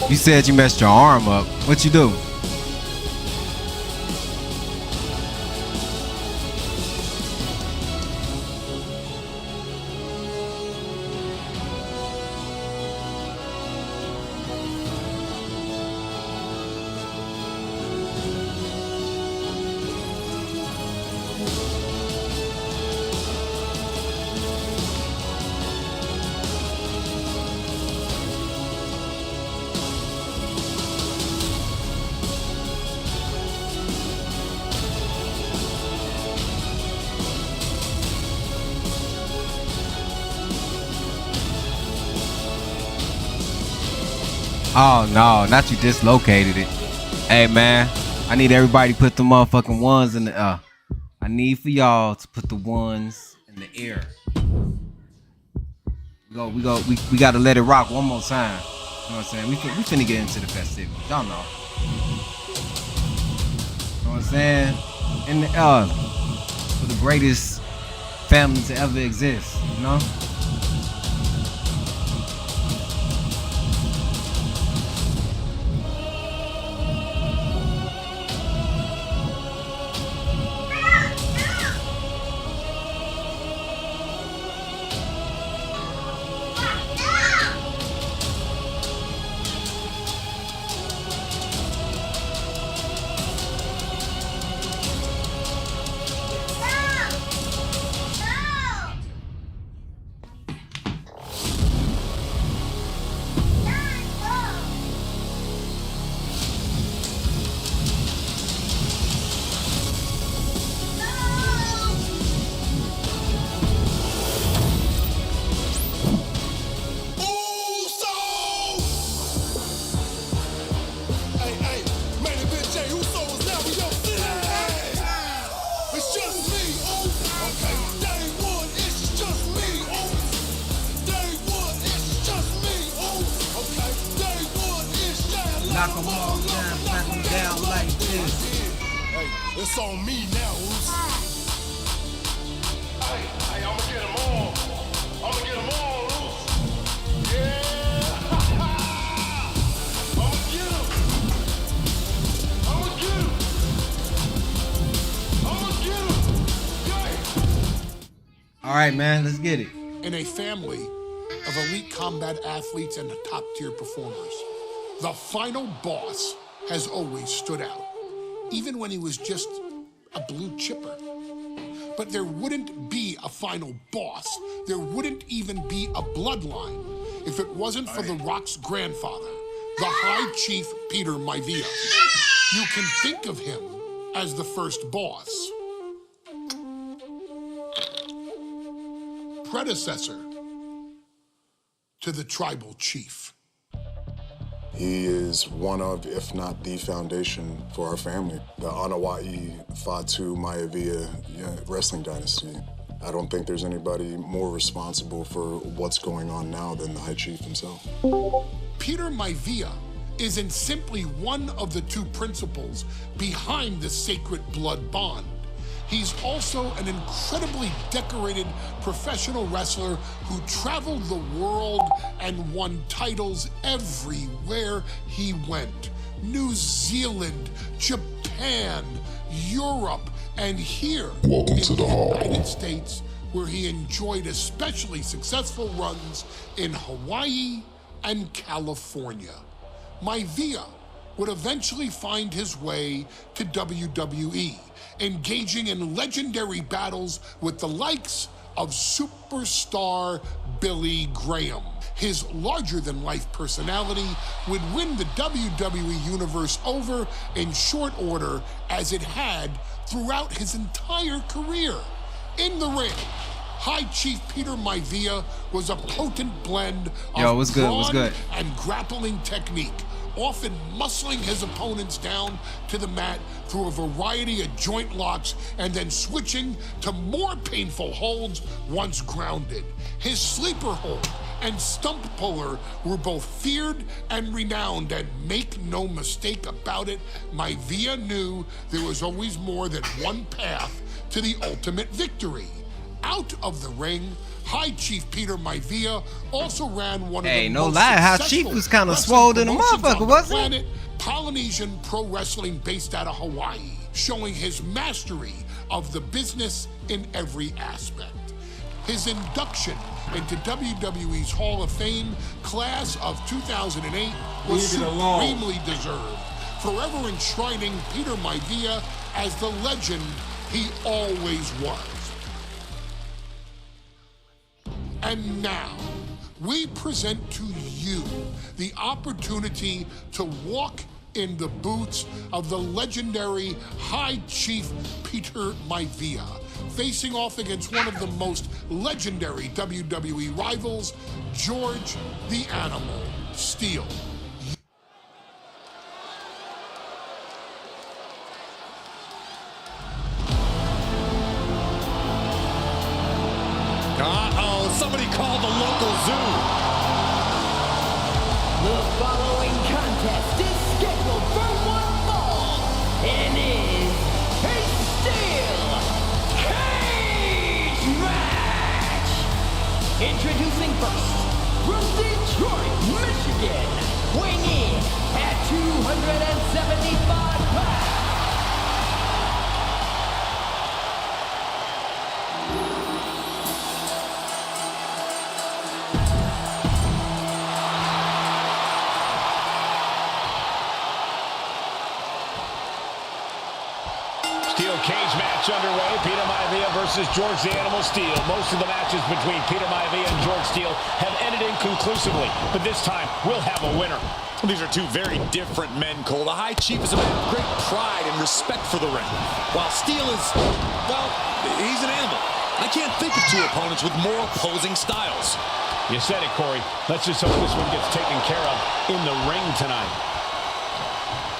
You said you messed your arm up. What you do? Oh no, not you dislocated it. Hey man, I need everybody to put the motherfucking ones in the I need for y'all to put the ones in the air. We gotta let it rock one more time. You know what I'm saying? We finna get into the festivities. Y'all know. You know what I'm saying? In the for the greatest family to ever exist, you know? Knock them all down, knock them down like this. Hey, it's on me now, Oos. Hey, I'ma get them all. I'ma get them all, Oos. Yeah. I'ma get them. I'ma get them. I'ma get them. Yeah. All right, man, let's get it. In a family of elite combat athletes and top-tier performers, the final boss has always stood out, even when he was just a blue chipper. but there wouldn't be a final boss. There wouldn't even be a bloodline if it wasn't for The Rock's grandfather, the High Chief Peter Maivia. You can think of him as the first boss. Predecessor to the tribal chief. He is one of, if not the foundation for our family. The Anawa'i Fatu Maivia wrestling dynasty. I don't think there's anybody more responsible for what's going on now than the High Chief himself. Peter Maivia isn't simply one of the two principals behind the sacred blood bond. He's also an incredibly decorated professional wrestler who traveled the world and won titles everywhere he went. New Zealand, Japan, Europe, and here in the United States, where he enjoyed especially successful runs in Hawaii and California. Maivia would eventually find his way to WWE, engaging in legendary battles with the likes of superstar Billy Graham. His larger-than-life personality would win the WWE Universe over in short order, as it had throughout his entire career. In the ring, High Chief Peter Maivia was a potent blend of brawn and grappling technique, often muscling his opponents down to the mat through a variety of joint locks and then switching to more painful holds once grounded. His sleeper hold and stump puller were both feared and renowned, and make no mistake about it, Maivia knew there was always more than one path to the ultimate victory. Out of the ring, High Chief Peter Maivia also ran one of the most High Chief was kind of swole in the motherfucker, wasn't he? Polynesian Pro Wrestling based out of Hawaii, showing his mastery of the business in every aspect. His induction into WWE's Hall of Fame class of 2008 was supremely deserved, forever enshrining Peter Maivia as the legend he always was. And now, we present to you the opportunity to walk in the boots of the legendary High Chief Peter Maivia, facing off against one of the most legendary WWE rivals, George the Animal Steele. Somebody call the local zoo. The following contest is scheduled for one fall and is a steel cage match. Introducing first, from Detroit, Michigan, weighing in at 275 pounds. Cage match underway. Peter Maivia versus George the Animal Steele. Most of the matches between Peter Maivia and George Steele have ended inconclusively, but this time we'll have a winner. These are two very different men, Cole. The High Chief is a man of great pride and respect for the ring, while Steele is, well, he's an animal. I can't think of two opponents with more opposing styles. You said it, Corey. Let's just hope this one gets taken care of in the ring tonight.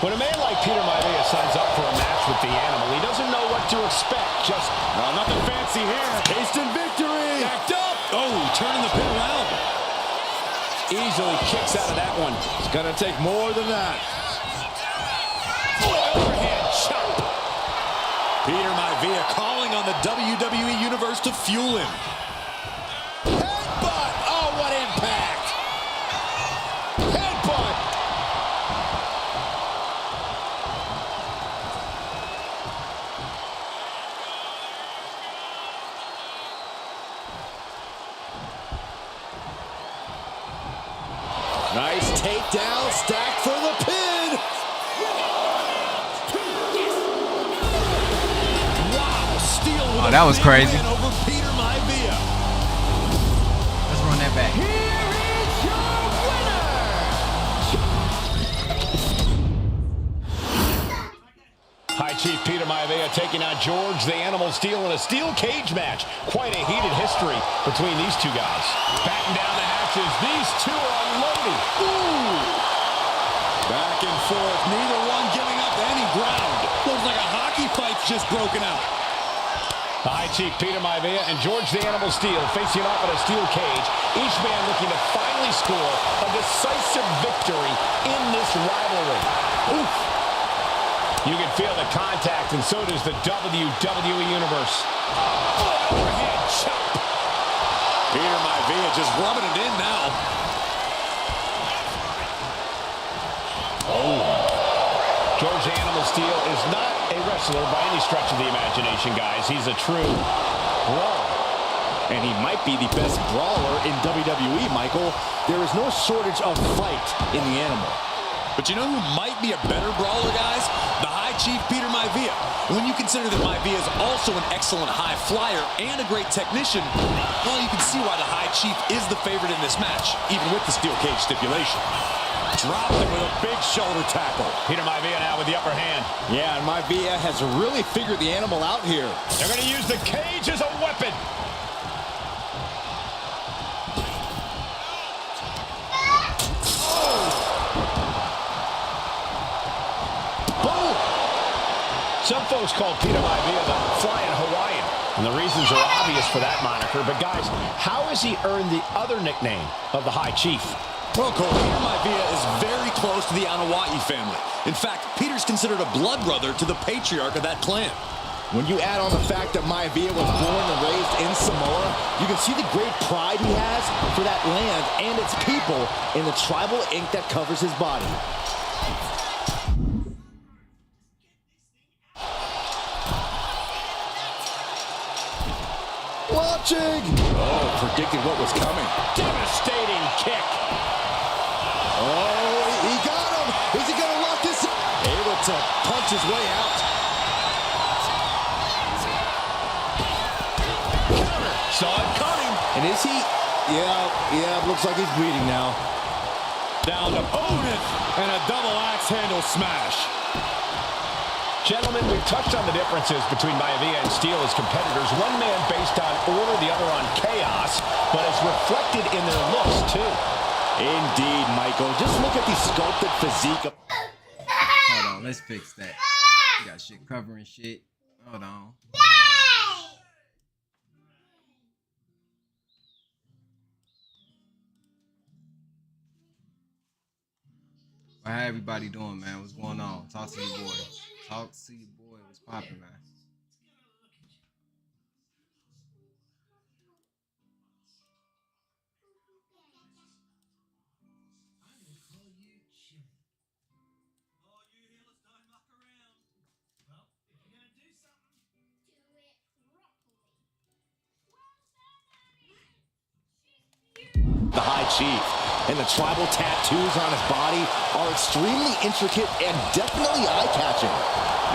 When a man like Peter Maivia signs up for a match with the Animal, he doesn't know what to expect. Just nothing fancy here. Instant victory. Backed up. Oh, turning the pin around. Easily kicks out of that one. It's going to take more than that. Overhead chop. Peter Maivia calling on the WWE Universe to fuel him. Headbutt. Oh, what impact. Headbutt. Nice takedown, stack for the pin. Wow, Steele with that was crazy. Over Peter Maivia. Let's run that back. High Chief Peter Maivia taking on George the Animal Steel in a steel cage match. Quite a heated history between these two guys. Batten down the hatches. These two are unloading. Ooh! Back and forth. Neither one giving up any ground. Looks like a hockey fight's just broken out. The High Chief Peter Maivia and George the Animal Steel facing off in a steel cage. Each man looking to finally score a decisive victory in this rivalry. Oof! You can feel the contact, and so does the WWE Universe. Oh, overhead chop. Peter Maivia just rubbing it in now. George the Animal Steel is not a wrestler by any stretch of the imagination, guys. He's a true brawler. And he might be the best brawler in WWE, Michael. There is no shortage of fight in the Animal. But you know who might be a better brawler, guys? The High Chief Peter Maivia. And when you consider that Maivia is also an excellent high flyer and a great technician, well, you can see why the High Chief is the favorite in this match, even with the steel cage stipulation. Dropped him with a big shoulder tackle. Peter Maivia now with the upper hand. Yeah, and Maivia has really figured the Animal out here. They're going to use the cage as a weapon. Some folks call Peter Maivia the Flying Hawaiian, and the reasons are obvious for that moniker. But guys, how has he earned the other nickname of the High Chief? Well, Cole, Peter Maivia is very close to the Anawai family. In fact, Peter's considered a blood brother to the patriarch of that clan. When you add on the fact that Maivia was born and raised in Samoa, you can see the great pride he has for that land and its people in the tribal ink that covers his body. Launching! Oh, predicted what was coming. Devastating kick. Oh, he got him! Is he gonna lock this? Able to punch his way out. Counter. Saw it coming. And is he? Yeah, looks like he's bleeding now. Down to opponent and a double axe handle smash. Gentlemen, we've touched on the differences between Maivia and Steel as competitors. One man based on order, the other on chaos, but it's reflected in their looks, too. Indeed, Michael. Just look at the sculpted physique. Hold on, let's fix that. We got shit covering shit. Hold on. How everybody doing, man? What's going on? Talk to your boy. Talk to your boy. What's poppin', man? The High Chief and the tribal tattoos on his body are extremely intricate and definitely eye-catching.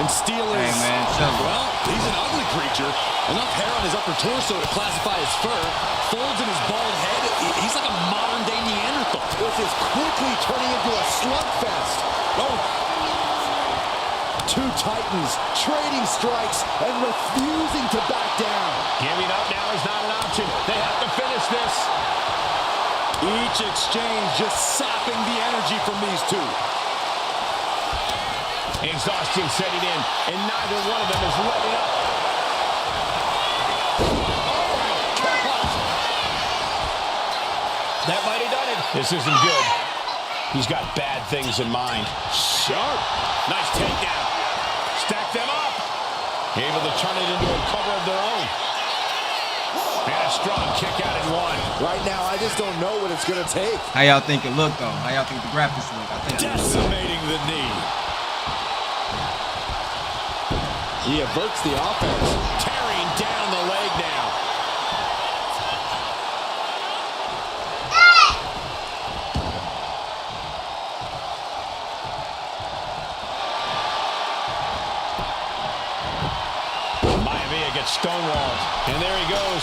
And Steel is, Hey, man, well, he's an ugly creature. Enough hair on his upper torso to classify as fur. Folds in his bald head. He's like a modern-day Neanderthal. This is quickly turning into a slugfest. Oh. Two Titans trading strikes and refusing to back down. Giving up now is not an option. They have to finish this. Each exchange just sapping the energy from these two. Exhaustion setting in, and neither one of them is letting up. That might have done it. This isn't good. He's got bad things in mind. Sharp. Nice takedown. Stack them up. Able to turn it into a cover of their own. And a strong kick out in one. Right now, I just don't know what it's going to take. How y'all think it look, though? How y'all think the graphics look? I think it looks good. Decimating the knee. He averts the offense. Tearing down the leg now. Maivia gets stonewalled.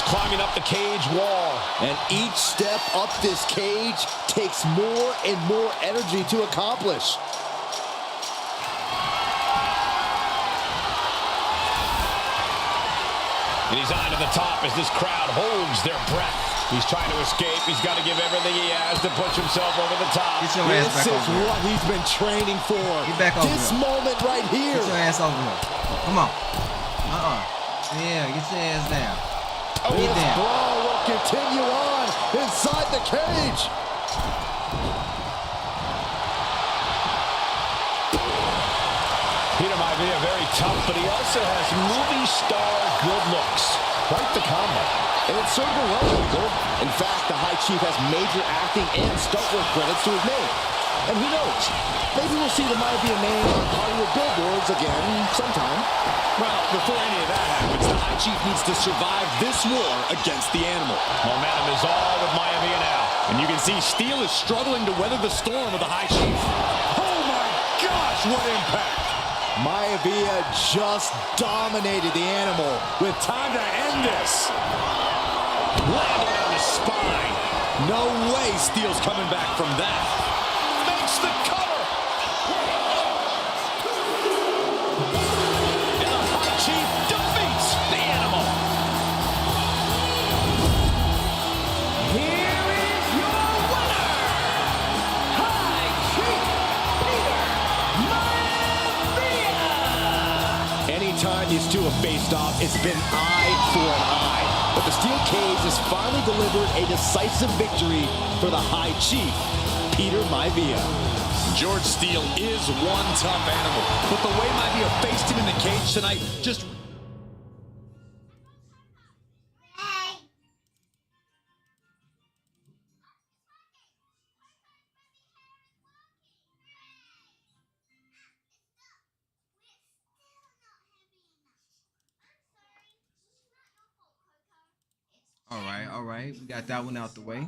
climbing up the cage wall. And each step up this cage takes more and more energy to accomplish. And he's on to the top as this crowd holds their breath. He's trying to escape. He's got to give everything he has to push himself over the top. Get your ass back This is over here. what he's been training for. Get back over This here. moment right here. Get your ass over here. Come on. Yeah, get your ass down. Get This down. brawl will continue on inside the cage. Peter Maivia very tough, but he also has movie star good looks. Quite the combo. And it served him well, Michael. In fact, the High Chief has major acting and stunt work credits to his name. And who knows? Maybe we'll see the Maivia name on Hollywood billboards again sometime. Well, before any of that happens, the High Chief needs to survive this war against the animal. Momentum is all with Maivia now. And you can see Steel is struggling to weather the storm of the High Chief. Oh my gosh, what impact! Maivia just dominated the animal with time to end this. Landing on the spine. No way Steel's coming back from that. Makes the cover. And the High Chief defeats the animal. Here is your winner, High Chief Peter Maivia. Anytime these two have faced off, it's been eye for an eye. But the steel cage has finally delivered a decisive victory for the High Chief, Peter Maivia. George Steele is one tough animal, but the way Maivia faced him in the cage tonight just... All right. We got that one out the way.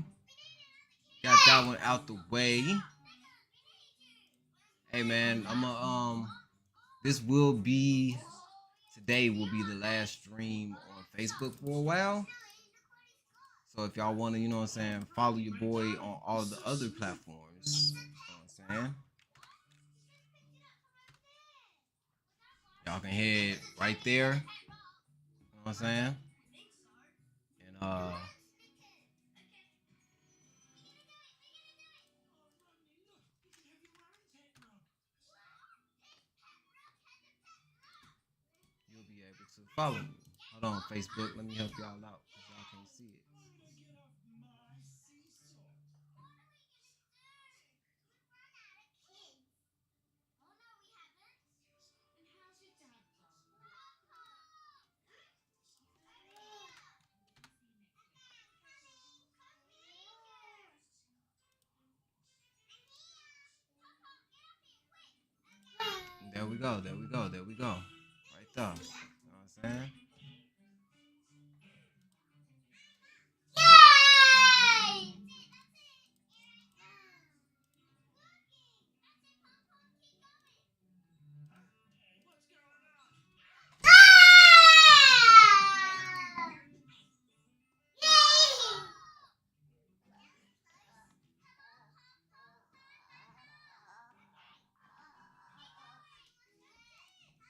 Got that one out the way. Hey man, today will be the last stream on Facebook for a while. So if y'all want to, you know what I'm saying, follow your boy on all the other platforms. You know what I'm saying? Y'all can head right there. You know what I'm saying? And you'll be able to follow me. Hold on, Facebook. Let me help y'all out because y'all can't see it. There we go. Right there. You know what I'm saying?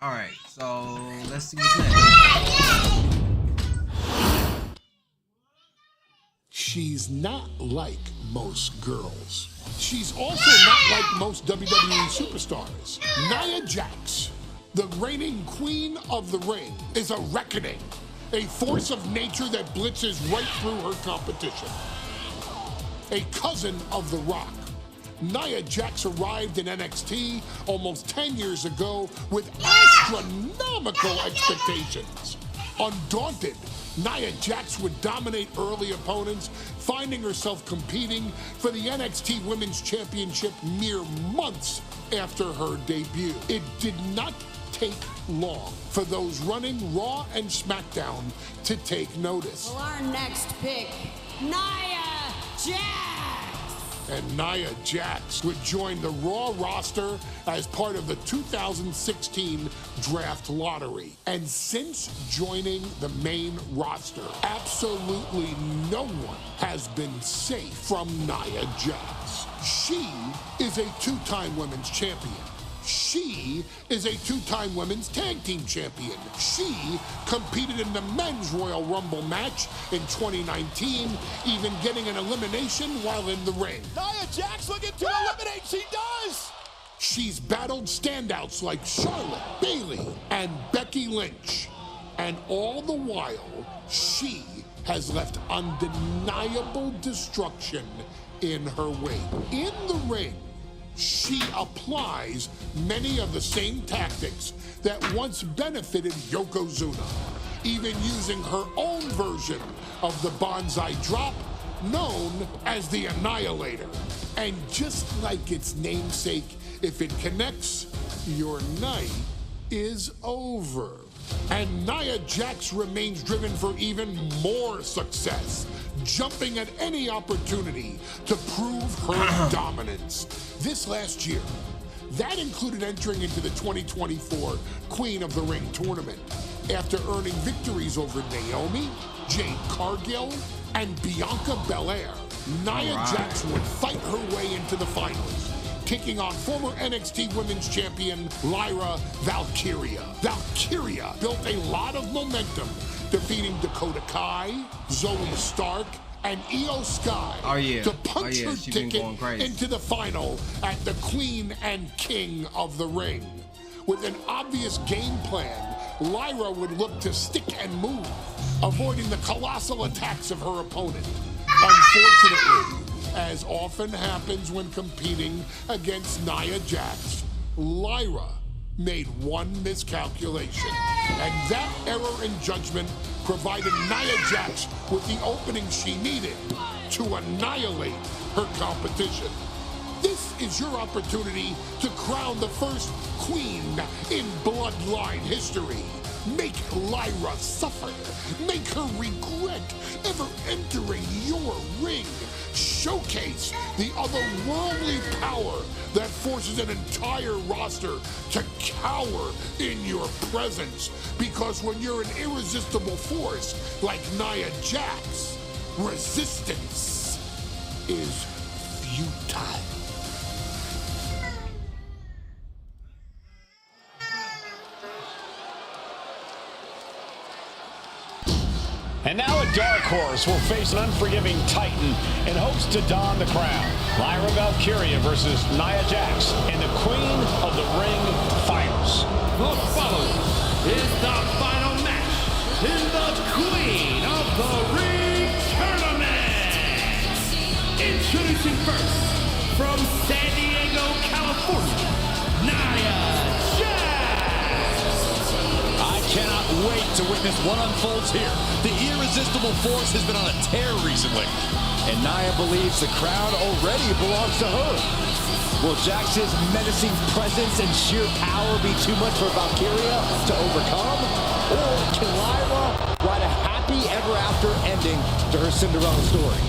All right, so let's see what's next. She's not like most girls. She's also not like most WWE superstars. Nia Jax, the reigning queen of the ring, is a reckoning, a force of nature that blitzes right through her competition. A cousin of The Rock, Nia Jax arrived in NXT almost 10 years ago with astronomical expectations. Undaunted, Nia Jax would dominate early opponents, finding herself competing for the NXT Women's Championship mere months after her debut. It did not take long for those running Raw and SmackDown to take notice. Well, our next pick, Nia Jax. and Nia Jax would join the Raw roster as part of the 2016 draft lottery. And since joining the main roster, absolutely no one has been safe from Nia Jax. She is a two-time women's champion. She is a two-time women's tag team champion. She competed in the men's Royal Rumble match in 2019, even getting an elimination while in the ring. Nia Jax looking to eliminate. She does. She's battled standouts like Charlotte, Bayley, and Becky Lynch. And all the while, she has left undeniable destruction in her wake. In the ring, she applies many of the same tactics that once benefited Yokozuna, even using her own version of the Banzai Drop, known as the Annihilator. And just like its namesake, if it connects, your night is over. And Nia Jax remains driven for even more success, jumping at any opportunity to prove her dominance. This last year, that included entering into the 2024 Queen of the Ring tournament after earning victories over Naomi, Jade Cargill, and Bianca Belair. Nia Jax would fight her way into the finals, taking on former NXT Women's Champion Lyra Valkyria. Valkyria built a lot of momentum, defeating Dakota Kai, Zoe Stark, and Io Sky to punch her ticket into the final at the Queen and King of the Ring. With an obvious game plan, Lyra would look to stick and move, avoiding the colossal attacks of her opponent. Unfortunately, as often happens when competing against Nia Jax, Lyra made one miscalculation, and that error in judgment provided Nia Jax with the opening she needed to annihilate her competition. This is your opportunity to crown the first queen in Bloodline history. Make Lyra suffer. Make her regret ever entering your ring. Showcase the otherworldly power that forces an entire roster to cower in your presence. Because when you're an irresistible force like Nia Jax, resistance is futile. And now a dark horse will face an unforgiving titan in hopes to don the crown. Lyra Valkyria versus Nia Jax in the Queen of the Ring finals. The following is the final match in the Queen of the Ring tournament. Introducing first, from San Diego, California, Nia Jax. I cannot wait to witness what unfolds here. The irresistible force has been on a tear recently. And Nia believes the crown already belongs to her. Will Jax's menacing presence and sheer power be too much for Valkyria to overcome? Or can Lyra write a happy ever after ending to her Cinderella story?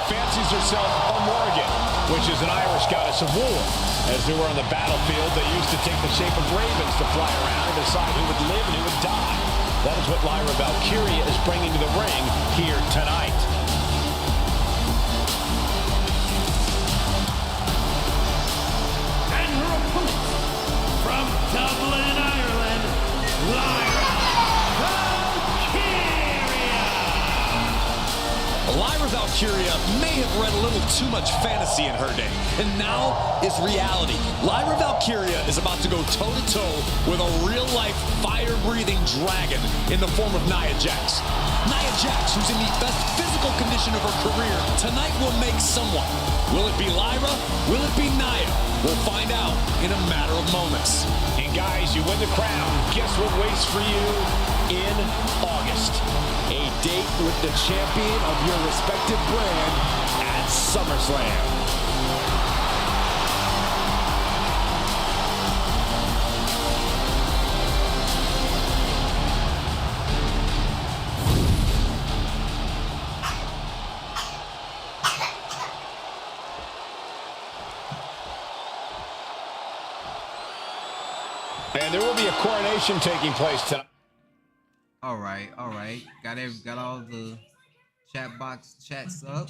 Fancies herself a Morrigan, which is an Irish goddess of war. As they were on the battlefield, they used to take the shape of ravens to fly around and decide who would live and who would die. That is what Lyra Valkyria is bringing to the ring here tonight. And her opponent, from Dublin, Ireland, Lyra Lyra Valkyria may have read a little too much fantasy in her day, and now is reality. Lyra Valkyria is about to go toe-to-toe with a real-life, fire-breathing dragon in the form of Nia Jax. Nia Jax, who's in the best physical condition of her career, tonight will make someone. Will it be Lyra? Will it be Nia? We'll find out in a matter of moments. And guys, you win the crown. Guess what waits for you in August? A date with the champion of your respective brand at SummerSlam. And there will be a coronation taking place tonight. All right. Got all the chat box chats up.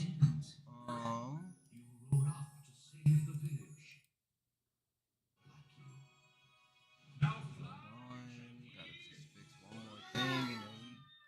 Gotta just fix one more thing and then we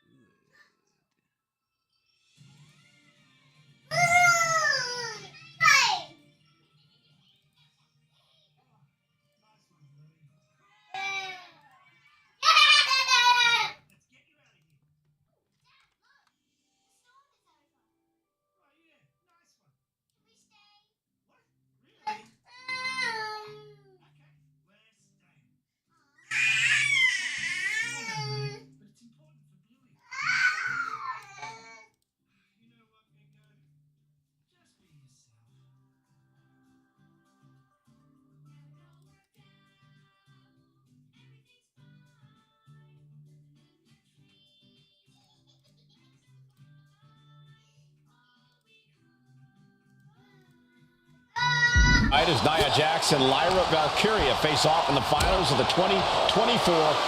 Tonight as Nia Jax and Lyra Valkyria face off in the finals of the 2024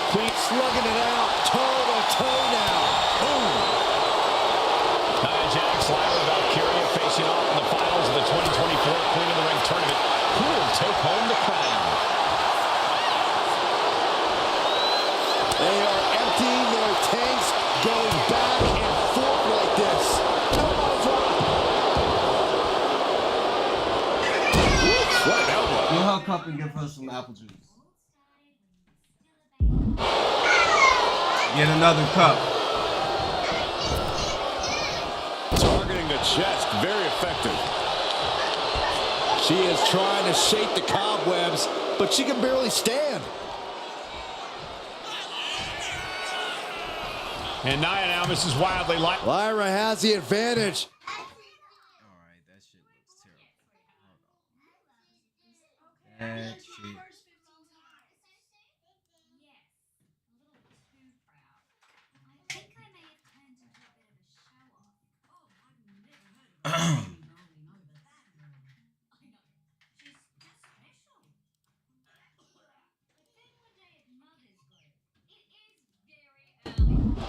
Queen. Slugging it out, toe-to-toe now. Boom. Nia Jax, Lyra Valkyria facing off in the finals of the 2024 Queen of the Ring tournament. Who will take home the crown? They are emptying their tanks, going back and forth like this. What an elbow. fill her cup and give her some apple juice. Get another cup. Targeting the chest, very effective. She is trying to shake the cobwebs, but she can barely stand. And Nia now misses wildly. Lyra has the advantage. All right, that shit looks terrible. Hold on. That shit.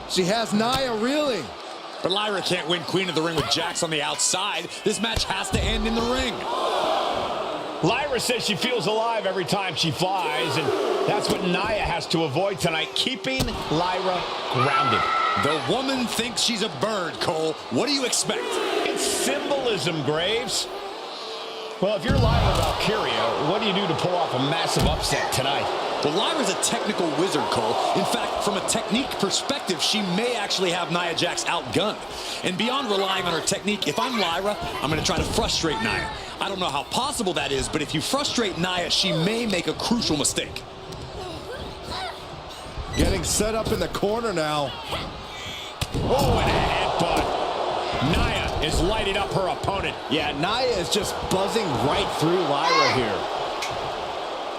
She has Nia reeling. But Lyra can't win Queen of the Ring with Jax on the outside. This match has to end in the ring. Lyra says she feels alive every time she flies, and that's what Nia has to avoid tonight, keeping Lyra grounded. The woman thinks she's a bird, Cole. What do you expect? It's symbolism, Graves. Well, if you're Lyra Valkyria, what do you do to pull off a massive upset tonight? Well, Lyra's a technical wizard, Cole. In fact, from a technique perspective, she may actually have Nia Jax outgunned. And beyond relying on her technique, if I'm Lyra, I'm going to try to frustrate Nia. I don't know how possible that is, but if you frustrate Nia, she may make a crucial mistake. Getting set up in the corner now. Oh, and a headbutt. Nia is lighting up her opponent. Yeah, Nia is just buzzing right through Lyra here.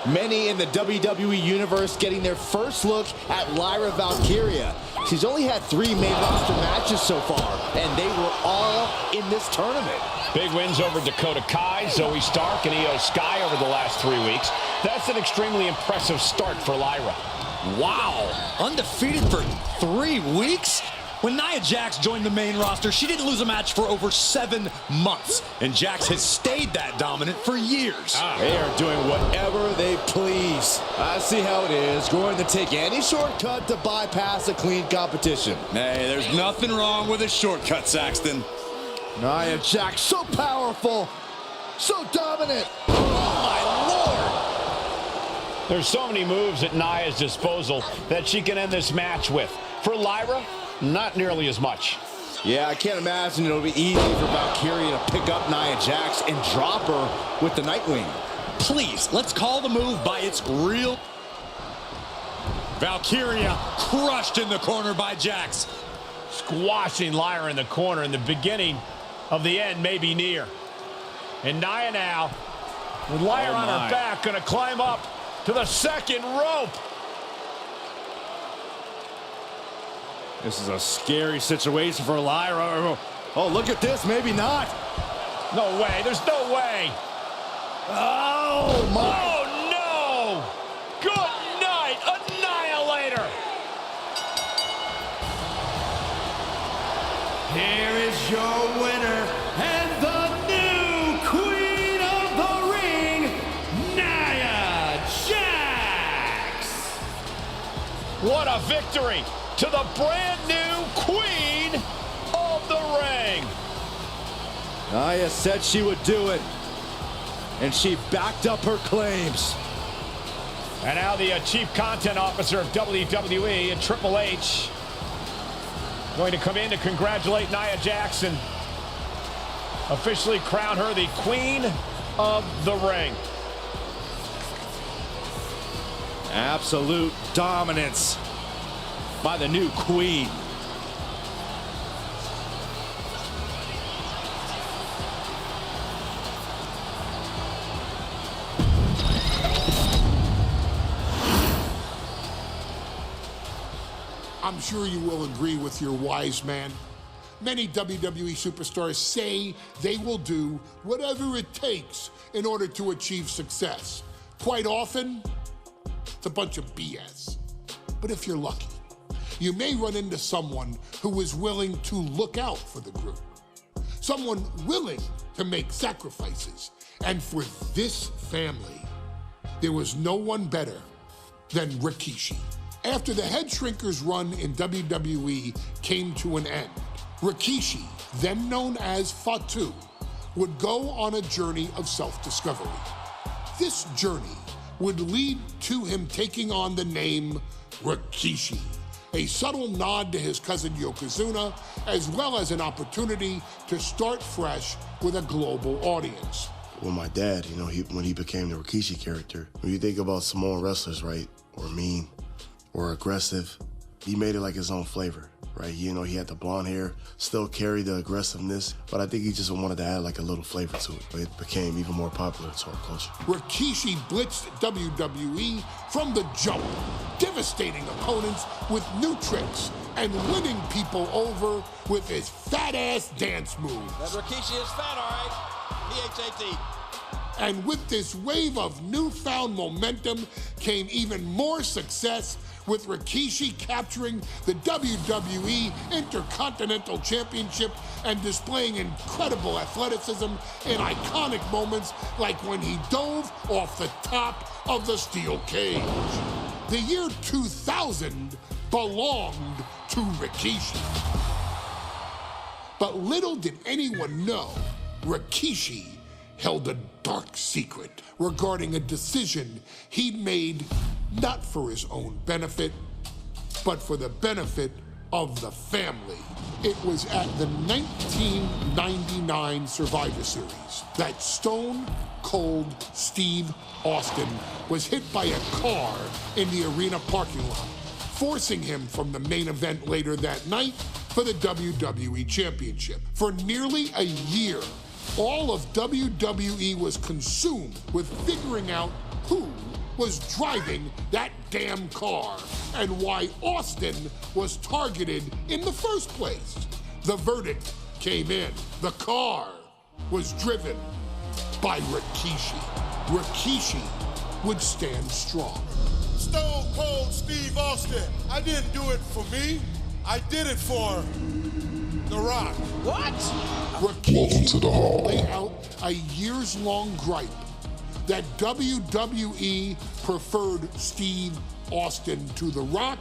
Many in the WWE Universe getting their first look at Lyra Valkyria. She's only had 3 main roster matches so far, and they were all in this tournament. Big wins over Dakota Kai, Zoe Stark, and Io Sky over the last 3 weeks. That's an extremely impressive start for Lyra. Wow, undefeated for 3 weeks? When Nia Jax joined the main roster, she didn't lose a match for over 7 months. And Jax has stayed that dominant for years. They are doing whatever they please. I see how it is, going to take any shortcut to bypass a clean competition. Hey, there's nothing wrong with a shortcut, Saxton. Nia Jax, so powerful, so dominant. Oh, my Lord! There's so many moves at Nia's disposal that she can end this match with. For Lyra, not nearly as much. Yeah, I can't imagine it'll be easy for Valkyria to pick up Nia Jax and drop her with the Nightwing. Please, let's call the move by its real... Valkyria crushed in the corner by Jax. Squashing Lyra in the corner, and the beginning of the end may be near. And Nia now, with Lyra on her back, gonna climb up to the second rope. This is a scary situation for Lyra. Oh, look at this. Maybe not. No way. There's no way. Oh, my. Oh, no. Good night. What a victory to the brand new queen of the ring. Nia said she would do it, and she backed up her claims. And now the Chief Content Officer of WWE and Triple H going to come in to congratulate Nia Jackson. Officially crown her the Queen of the Ring. Absolute dominance by the new queen. I'm sure you will agree with your wise man. Many WWE superstars say they will do whatever it takes in order to achieve success. Quite often, it's a bunch of BS. But if you're lucky, you may run into someone who is willing to look out for the group. Someone willing to make sacrifices. And for this family, there was no one better than Rikishi. After the Head Shrinkers run in WWE came to an end, Rikishi, then known as Fatu, would go on a journey of self-discovery. This journey would lead to him taking on the name Rikishi, a subtle nod to his cousin Yokozuna, as well as an opportunity to start fresh with a global audience. Well, my dad, when he became the Rikishi character, when you think about Samoan wrestlers, right, or mean, or aggressive, he made it like his own flavor, right? He had the blonde hair, still carried the aggressiveness, but I think he just wanted to add like a little flavor to it. It became even more popular to our culture. Rikishi blitzed WWE from the jump, devastating opponents with new tricks and winning people over with his fat-ass dance moves. That Rikishi is fat, all right. P-H-A-T. And with this wave of newfound momentum came even more success, with Rikishi capturing the WWE Intercontinental Championship and displaying incredible athleticism in iconic moments like when he dove off the top of the steel cage. The year 2000 belonged to Rikishi. But little did anyone know, Rikishi held a dark secret regarding a decision he'd made not for his own benefit, but for the benefit of the family. It was at the 1999 Survivor Series that Stone Cold Steve Austin was hit by a car in the arena parking lot, forcing him from the main event later that night for the WWE Championship. For nearly a year, all of WWE was consumed with figuring out who was driving that damn car and why Austin was targeted in the first place. The verdict came in. The car was driven by Rikishi. Rikishi would stand strong. Stone Cold Steve Austin. I didn't do it for me. I did it for The Rock. What? Rikishi laid out a years-long gripe that WWE preferred Steve Austin to The Rock,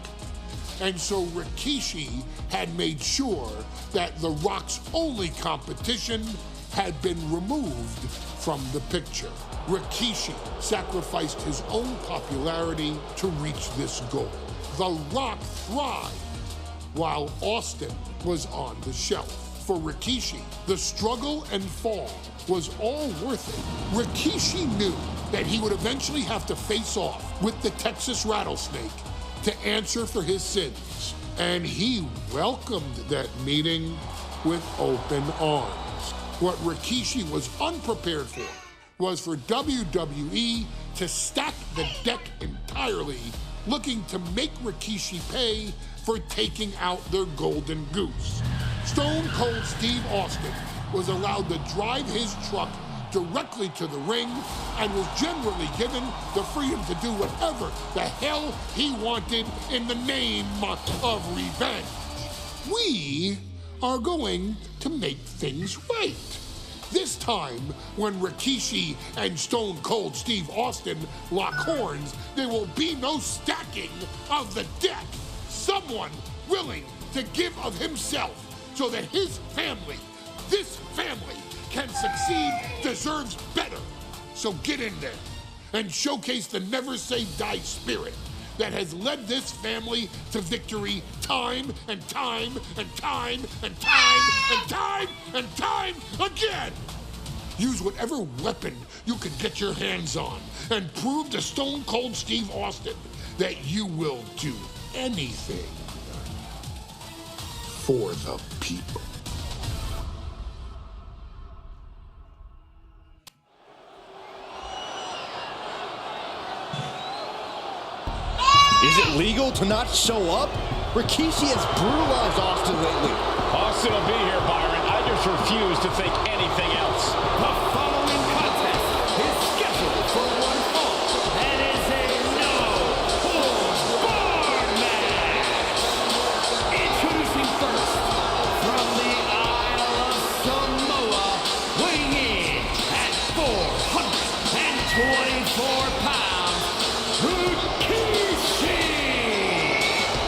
and so Rikishi had made sure that The Rock's only competition had been removed from the picture. Rikishi sacrificed his own popularity to reach this goal. The Rock thrived while Austin was on the shelf. For Rikishi, the struggle and fall was all worth it. Rikishi knew that he would eventually have to face off with the Texas Rattlesnake to answer for his sins, and he welcomed that meeting with open arms. What Rikishi was unprepared for was for WWE to stack the deck entirely, looking to make Rikishi pay for taking out their golden goose. Stone Cold Steve Austin was allowed to drive his truck directly to the ring and was generally given the freedom to do whatever the hell he wanted in the name of revenge. We are going to make things right. this time, when Rikishi and Stone Cold Steve Austin lock horns, there will be no stacking of the deck. Someone willing to give of himself so that his family, this family, can succeed, deserves better. So get in there and showcase the never say die spirit that has led this family to victory time and time and time and time and time and time again. Use whatever weapon you can get your hands on and prove to Stone Cold Steve Austin that you will do anything for the people. Is it legal to not show up? Rikishi has brutalized Austin lately. Austin will be here, Byron. I just refuse to think anything else. The following contest is scheduled for one fall and is a no-holds-barred match. Introducing first, from the Isle of Samoa, weighing in at 424 pounds, Rikishi.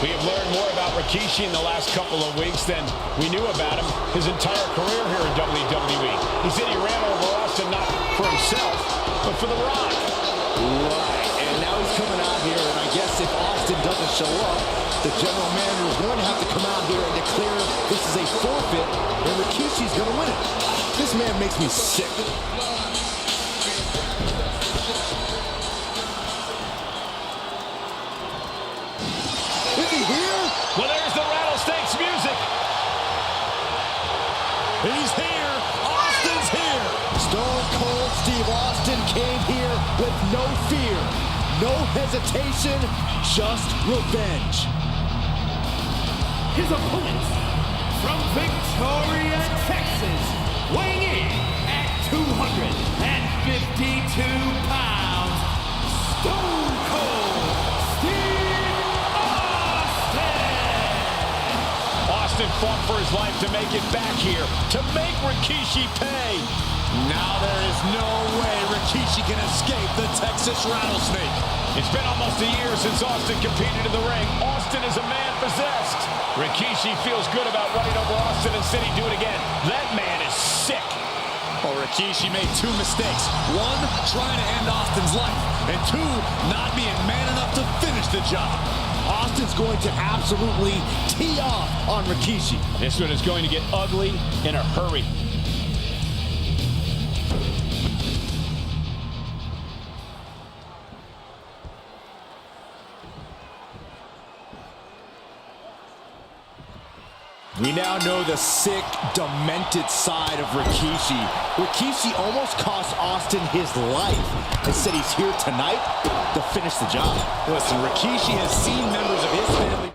We have learned more about Rikishi in the last couple of weeks than we knew about him his entire career here in WWE. He said he ran over Austin not for himself, but for The Rock. Right, and now he's coming out here, and I guess if Austin doesn't show up, the general manager is going to have to come out here and declare this is a forfeit, and Rikishi's going to win it. This man makes me sick. Is he here? Well, there's the Rattlesnakes music. He's here. Austin's here. Stone Cold Steve Austin came here with no fear, no hesitation, just revenge. His opponent, from Victoria, Texas, weighing in at 252 pounds, Stone Cold Steve Austin. Austin fought for his life to make it back here, to make Rikishi pay. Now there is no way Rikishi can escape the Texas Rattlesnake. It's been almost a year since Austin competed in the ring. Austin is a man possessed. Rikishi feels good about running over Austin and said he'd do it again. That man is sick. Well, Rikishi made two mistakes. One, trying to end Austin's life. And two, not being man enough to finish the job. Austin's going to absolutely tee off on Rikishi. This one is going to get ugly in a hurry. We now know the sick, demented side of Rikishi. Rikishi almost cost Austin his life and said he's here tonight to finish the job. Listen, Rikishi has seen members of his family.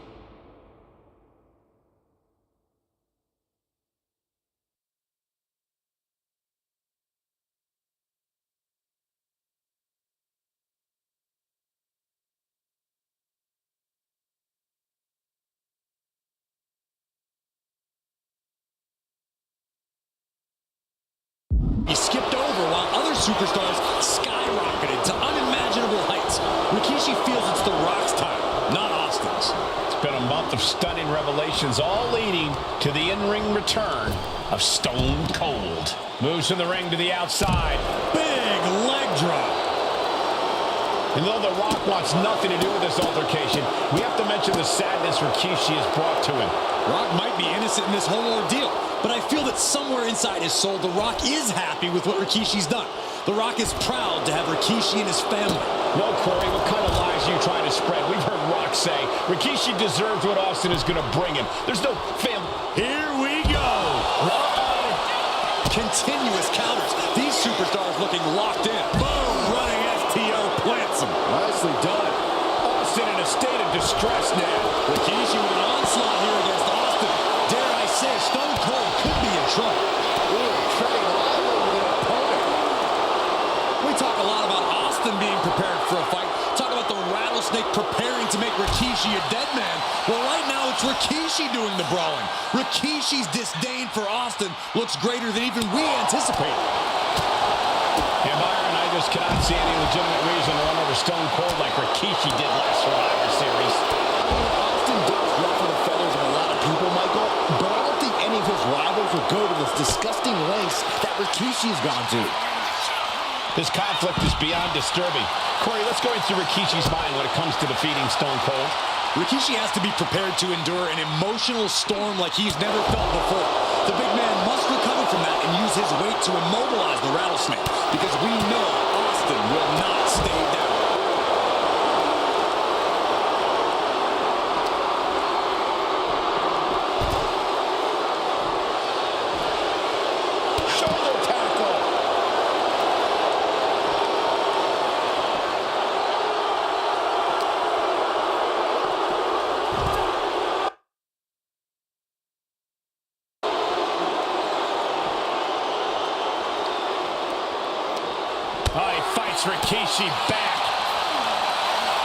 He skipped over while other superstars skyrocketed to unimaginable heights. Rikishi feels it's The Rock's time, not Austin's. It's been a month of stunning revelations, all leading to the in-ring return of Stone Cold. Moves from the ring to the outside. Big leg drop. And though The Rock wants nothing to do with this altercation, we have to mention the sadness Rikishi has brought to him. Rock might be innocent in this whole ordeal, but I feel that somewhere inside his soul, The Rock is happy with what Rikishi's done. The Rock is proud to have Rikishi and his family. No, Corey, what kind of lies are you trying to spread? We've heard Rock say Rikishi deserves what Austin is going to bring him. There's no family. Here we go. Continuous counters. These superstars looking locked in. Boom, running STO plants him. Nicely done. Austin in a state of distress now. Rikishi with an onslaught here against Austin. Dare I say, Stone Cold could be in trouble. Treading all over their opponent. We talk a lot about Austin being prepared for a fight. Talk about the Rattlesnake preparing to make Rikishi a dead man. Well, right now it's Rikishi doing the brawling. Rikishi's disdain for Austin looks greater than even we anticipated. Yeah, Byron, I just cannot see any legitimate reason to run over Stone Cold like Rikishi did last Survivor Series. Austin does ruffle the feathers of a lot of people, Michael, but I don't think any of his rivals would go to the disgusting lengths that Rikishi's gone to. This conflict is beyond disturbing. Corey, let's go into Rikishi's mind when it comes to defeating Stone Cold. Rikishi has to be prepared to endure an emotional storm like he's never felt before. The big man must recover from that and use his weight to immobilize the Rattlesnake, because we know Austin will not stay down. Shoulder tackle. Oh, he fights Rikishi back.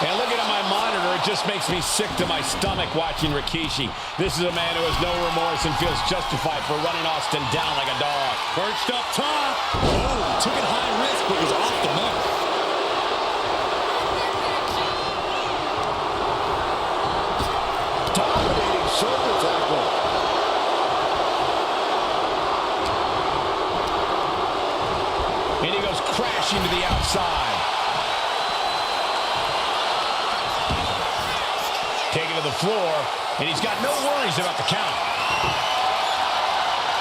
And looking at my monitor, it just makes me sick to my stomach watching Rikishi. This is a man who has no remorse and feels justified for running Austin down like a dog. Perched up top. Oh, took it high risk, but was off the mark. Dominating shoulder tackle. And he goes crashing to the outside. Taken to the floor, and he's got no worries about the count.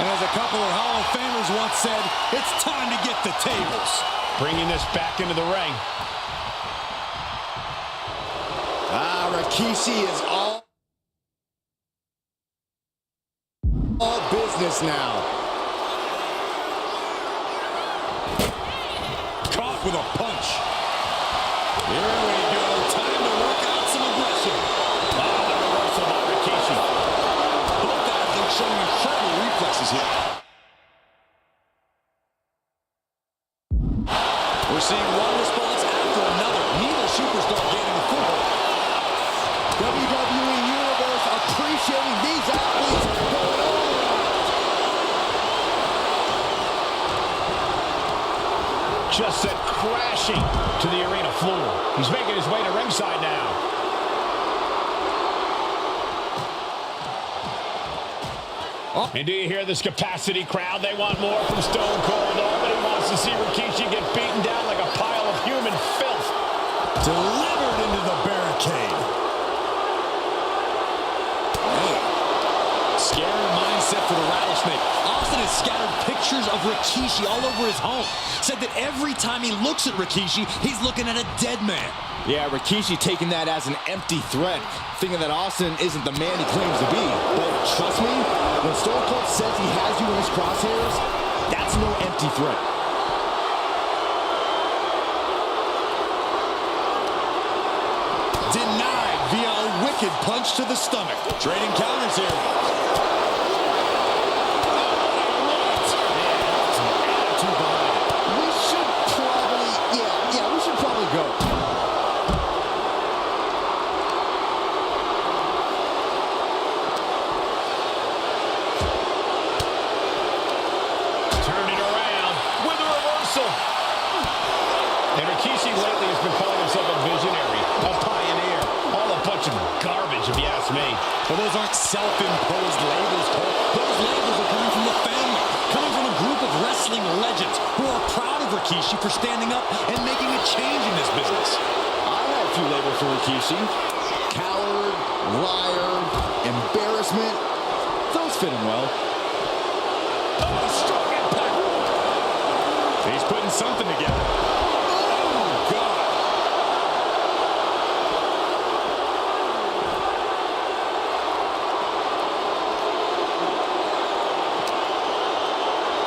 And as a couple of Hall of Famers once said, it's time to get the tables. Bringing this back into the ring. Rikishi is all business now. Caught with a punch. Here we go. Time to work out some aggression. The reversal by Rikishi. Both athletes showing incredible reflexes here. We're seeing one response after another. Neither superstar gaining a foothold. WWE Universe appreciating these athletes going on. Just sent crashing to the arena floor. He's making his way to ringside now. And do you hear this capacity crowd? They want more from Stone Cold. Nobody wants to see Rikishi get beaten down like a pile of human filth. Delivered into the barricade. Scary mindset for the Rattlesnake. Austin has scattered pictures of Rikishi all over his home. Said that every time he looks at Rikishi, he's looking at a dead man. Yeah, Rikishi taking that as an empty threat, thinking that Austin isn't the man he claims to be. But trust me, when Stone Cold says he has you in his crosshairs, that's no empty threat. Denied via a wicked punch to the stomach. Trading counters here. We should probably go. Turned it around with a reversal. And Rikishi lately has been calling himself a visionary, a pioneer. All a bunch of garbage, if you ask me. Well, those aren't self-imposed labels, Cole. Those labels are coming from the family, coming from a group of wrestling legends who are proud of Rikishi for standing up and making a change in this business. I have a few labels for Rikishi. Coward, liar, embarrassment. Those fit him well. Oh, strong impact. He's putting something together. Oh, God.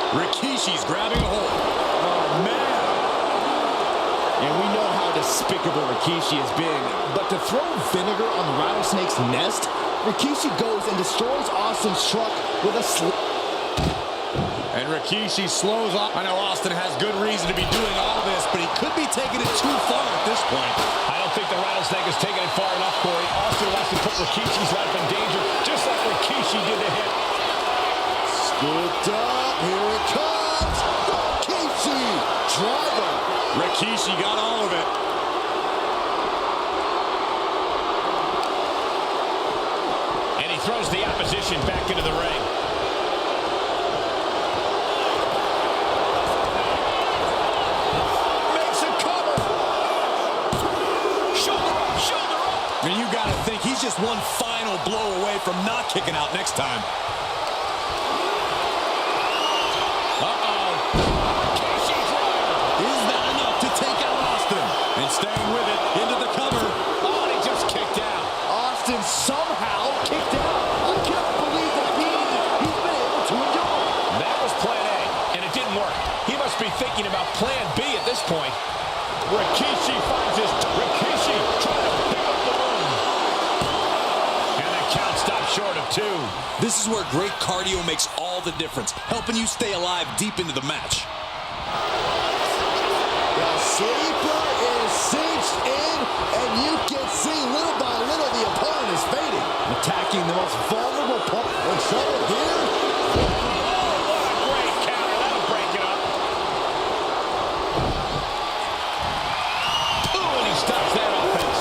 Rikishi's grabbing a hold. Oh, man. And we know how despicable Rikishi has been, but to throw vinegar on the Rattlesnake's nest, Rikishi goes and destroys Austin's truck with a And Rikishi slows off. I know Austin has good reason to be doing all this, but he could be taking it too far at this point. I don't think the Rattlesnake has taken Rikishi's life in danger, just like Rikishi did to him. Scooped up, here it comes. Rikishi, driver. Rikishi got all of it. And he throws the opposition back into the ring. Makes a cover. Shoulder up. And you gotta think he's just one final blow away from not kicking out next time. Is that enough to take out Austin? And staying with it, into the cover. Oh, and he just kicked out. Austin somehow kicked out. I can't believe the pain he's been able to endure. That was plan A, and it didn't work. He must be thinking about plan B at this point. Rikishi finds his... Rikishi trying to pick up the wound. And the count stops short of 2. This is where great cardio makes all the difference, helping you stay alive deep into the match. The sleeper is cinched in, and you can see little by little the opponent is fading. Attacking the most vulnerable part. In trouble here. Oh, what a great counter. That'll break it up. Ooh, and he stops that offense.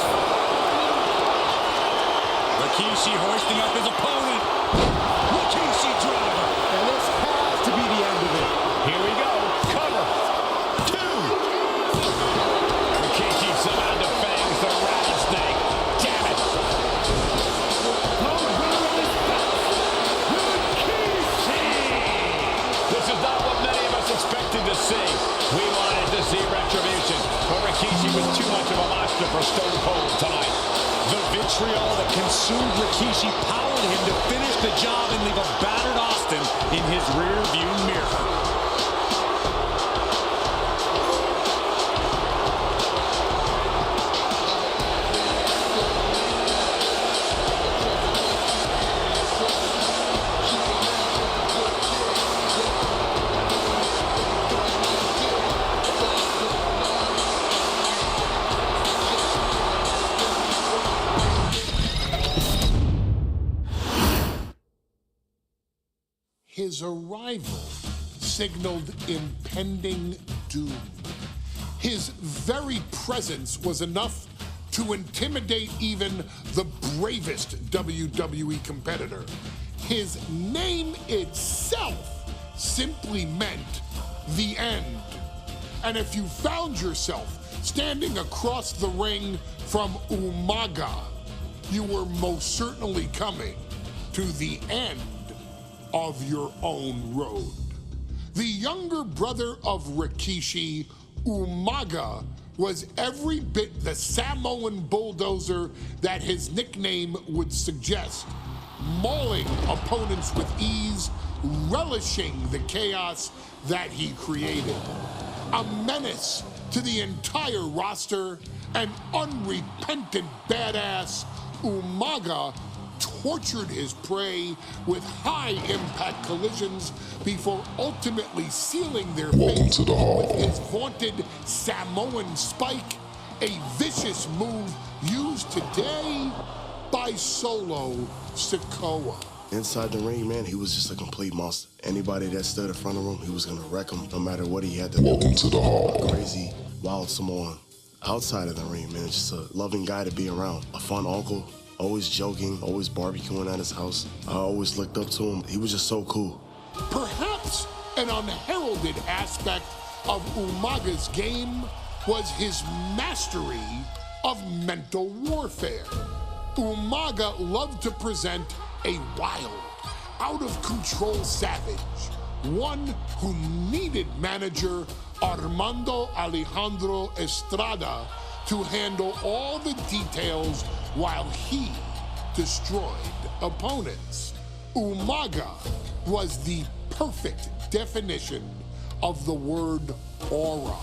Rikishi hoisting up his opponent. Rikishi driver. And this has to be the end of it. Here we go. Cover. 2. Rikishi somehow defangs the rattlesnake. Damn it. This is not what many of us expected to see. We wanted to see retribution, but Rikishi was too much of a monster for Stone Cold tonight. The vitriol that consumed Rikishi powered him to finish the job and leave a battered Austin in his rear-view mirror. His arrival signaled impending doom. His very presence was enough to intimidate even the bravest WWE competitor. His name itself simply meant the end. And if you found yourself standing across the ring from Umaga, you were most certainly coming to the end of your own road. The younger brother of Rikishi, Umaga, was every bit the Samoan bulldozer that his nickname would suggest, mauling opponents with ease, relishing the chaos that he created. A menace to the entire roster, an unrepentant badass, Umaga tortured his prey with high-impact collisions before ultimately sealing their fate with his vaunted Samoan spike, a vicious move used today by Solo Sikoa. Inside the ring, man, he was just a complete monster. Anybody that stood in front of him, he was gonna wreck him no matter what he had to do. Welcome to the Hall. Crazy, wild Samoan. Outside of the ring, man, just a loving guy to be around. A fun uncle. Always joking, always barbecuing at his house. I always looked up to him. He was just so cool. Perhaps an unheralded aspect of Umaga's game was his mastery of mental warfare. Umaga loved to present a wild, out-of-control savage, one who needed manager Armando Alejandro Estrada to handle all the details while he destroyed opponents. Umaga was the perfect definition of the word aura.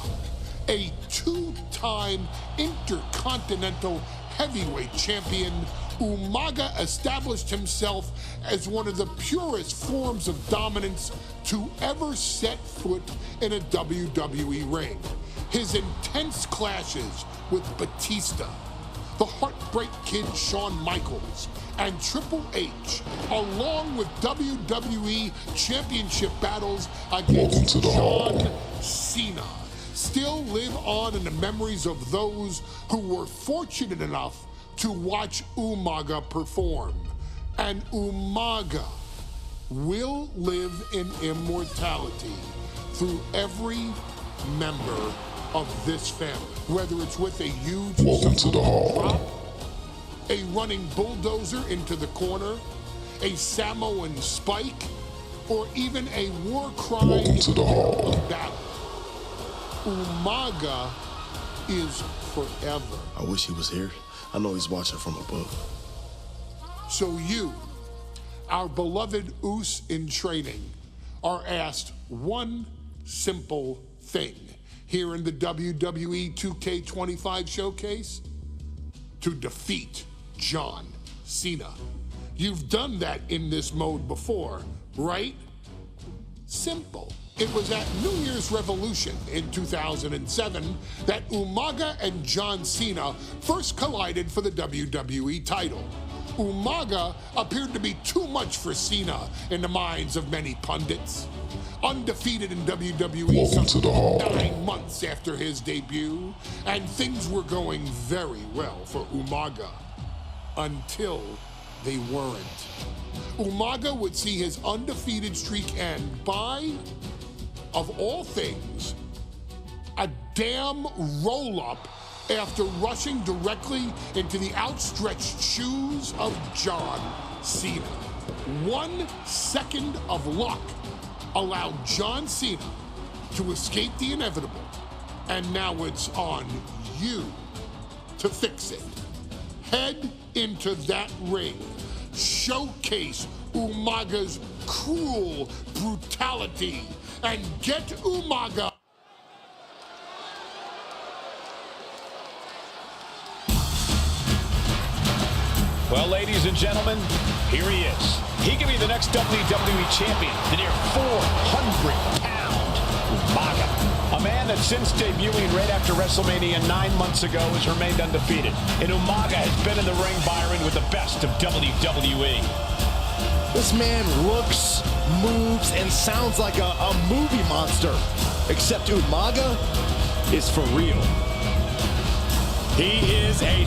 A two-time intercontinental heavyweight champion, Umaga established himself as one of the purest forms of dominance to ever set foot in a WWE ring. His intense clashes with Batista, the Heartbreak Kid Shawn Michaels, and Triple H, along with WWE Championship battles against John Cena, still live on in the memories of those who were fortunate enough to watch Umaga perform. And Umaga will live in immortality through every member of this family, whether it's with a huge drop, a running bulldozer into the corner, a Samoan spike, or even a war cry in the middle of battle. Umaga is forever. I wish he was here. I know he's watching from above. So you, our beloved Us in training, are asked one simple thing here in the WWE 2K25 showcase: to defeat John Cena. You've done that in this mode before, right? Simple. It was at New Year's Revolution in 2007 that Umaga and John Cena first collided for the WWE title. Umaga appeared to be too much for Cena in the minds of many pundits. Undefeated in WWE some 9 months after his debut, and things were going very well for Umaga. Until they weren't. Umaga would see his undefeated streak end by, of all things, a damn roll-up after rushing directly into the outstretched shoes of John Cena. 1 second of luck allowed John Cena to escape the inevitable, and now it's on you to fix it. Head into that ring, showcase Umaga's cruel brutality, and get Umaga. Well, ladies and gentlemen, here he is. He can be the next WWE champion, the near 400-pound Umaga. A man that since debuting right after WrestleMania 9 months ago has remained undefeated. And Umaga has been in the ring, Byron, with the best of WWE. This man looks, moves, and sounds like a movie monster. Except Umaga is for real. He is a